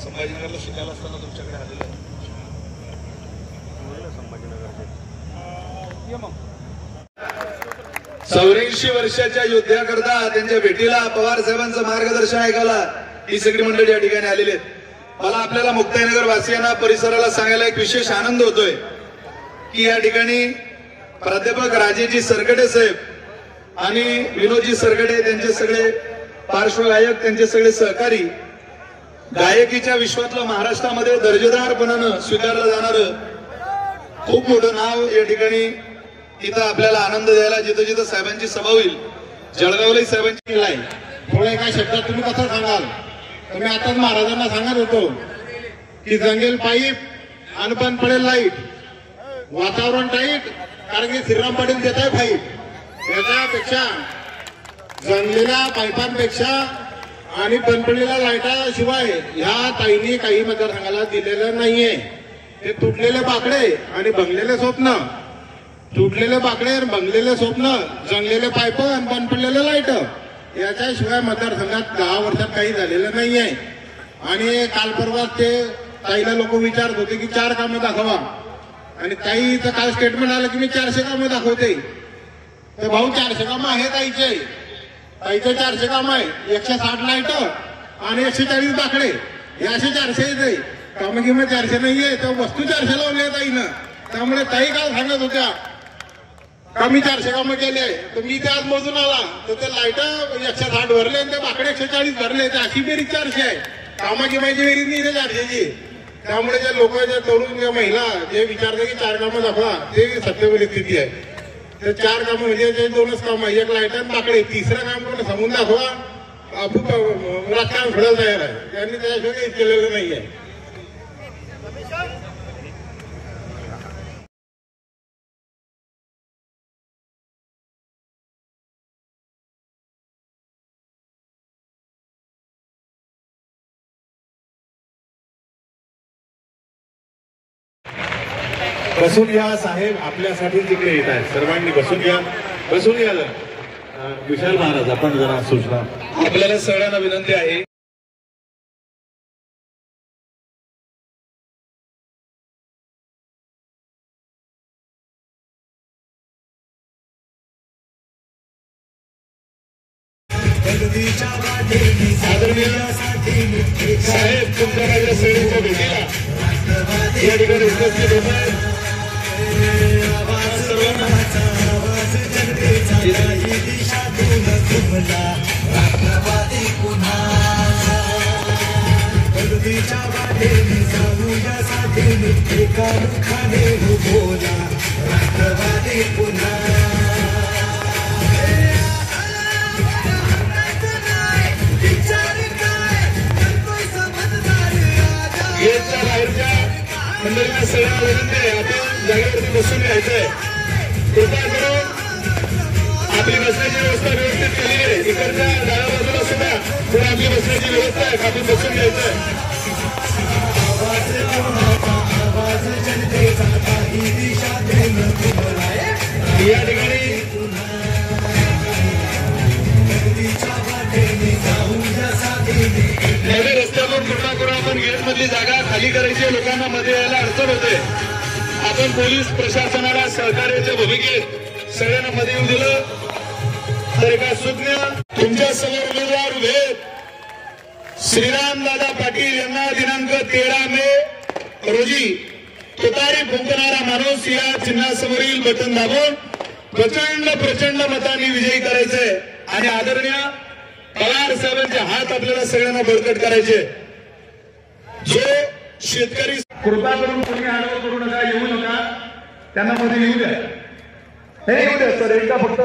संभाजीनगरला शिकायला असताना तुमच्याकडे आलेलं आहे. संभाजीनगरचे 84 वर्षाच्या योद्ध्याकरता त्यांच्या भेटीला पवार साहेबांचं मार्गदर्शन ऐकायला ही सगळी मंडळी या ठिकाणी आलेली आहेत. मला आपल्याला मुक्ताईनगर वासियांना परिसराला सांगायला एक विशेष आनंद होतोय की या ठिकाणी प्राध्यापक राजेजी सरकडे साहेब आणि विनोदजी सरकडे त्यांचे सगळे पार्श्वगायक त्यांचे सगळे सहकारी गायकीच्या विश्वातलं महाराष्ट्रामध्ये दर्जेदारपणानं स्वीकारलं जाणारं खूप मोठं नाव या ठिकाणी इथं आपल्याला आनंद द्यायला जिथं जिथं साहेबांची सभा होईल जळगावलाही साहेबांची केलाय. थोड्या एका शब्दात तुम्ही कसं सांगाल? तुम्ही आताच महाराजांना सांगत होतो की जंगेल पाईप आणि बंद पडेल लाईट, वातावरण टाईट कारण की श्रीराम पाटील देत आहे फाईट. याच्यापेक्षा जंगलेल्या पाईपांपेक्षा आणि बंद पडलेल्या लाईटाशिवाय ह्या ताईंनी काही मतदारसंघाला दिलेलं नाहीये. ते तुटलेले बाकडे आणि बंगलेले स्वप्न, तुटलेले बाकडे आणि बंगलेले स्वप्न, जंगलेले पाईप आणि बंद पडलेले लाईट याच्याशिवाय मतदारसंघात 10 वर्षात काही झालेलं नाहीये. आणि काल परवा ते ताईला लोक विचारत होते की 4 कामं दाखवा आणि ताईचं काल स्टेटमेंट आलं की मी 400 कामं दाखवते. तर भाऊ 400 कामं आहे ताईचे 400 कामं आहे. 160 लाईट आणि 140 बाकडे हे असे 400 येते. कामं किंमत 400 नाहीये तर वस्तू 400 लावले ताईनं. त्यामुळे ताई काल सांगत होत्या का मी 400 कामं केले. तर मी ते आज मोजून आला तर ते लाईट 160 भरले आणि ते बाकडे 140 भरले. तर अशी बेरीज 400 आहे. कामा किमाची बेरीज नाही 400ची. त्यामुळे जे लोक जे तरुण जे महिला जे विचारतात की 4 कामं दाखवा ते सत्य परिस्थिती आहे. तर 4 कामं म्हणजे ते 2च कामं, एक लाईट आणि बाकडे. तिसरं काम कोण समजून दाखवा आपण राजकारण घडायला तयार आहे. त्यांनी त्याशिवाय काही केलेलं नाहीये. बसून या साहेब, आपल्यासाठी तिकडे येत आहेत. सर्वांनी बसून या, बसून या. विशाल महाराज आपण जरा सूचना. आपल्याला सगळ्यांना विनंती आहे साहेब तुमच्या सगळ्यांच्या भेटीला या ठिकाणी उपस्थित होत आहेत. गेटच्या बाहेरच्या मंडळींना सगळ्यांना विनंती आहे आपण जागेवरती बसून घ्यायचंय. कृपया करून आपली बसण्याची व्यवस्था व्यवस्थित केली आहे. इकडच्या डाव्या बाजूला सुद्धा पुढे आपली बसण्याची व्यवस्था आहे. आपण बसून घ्यायचंय. या ठिकाणी नवे रस्त्यावर कृपा करून आपण गेट मधली जागा खाली करायची. लोकांना मध्ये यायला अडचण होते. आपण पोलीस प्रशासनाला सहकार्याच्या भूमिकेत सगळ्यांना मध्ये येऊ दिलं तर एका सुज्ञ तुमच्या समोर उमेदवार उभे श्रीराम दादा पाटील यांना दिनांक 13 मे रोजी तुतारी फुंकणारा माणूस या चिन्हासमोरील बटन दाबून प्रचंड मतांनी विजयी करायचंय. आणि आदरणीय पवार साहेबांचे हात आपल्याला सगळ्यांना बळकट करायचे. जो शेतकरी कृपा करून कोणी आरोप करू नका, येऊ नका, त्यांना मध्ये येऊ द्या. हे येऊ द्या सर, एकदा फक्त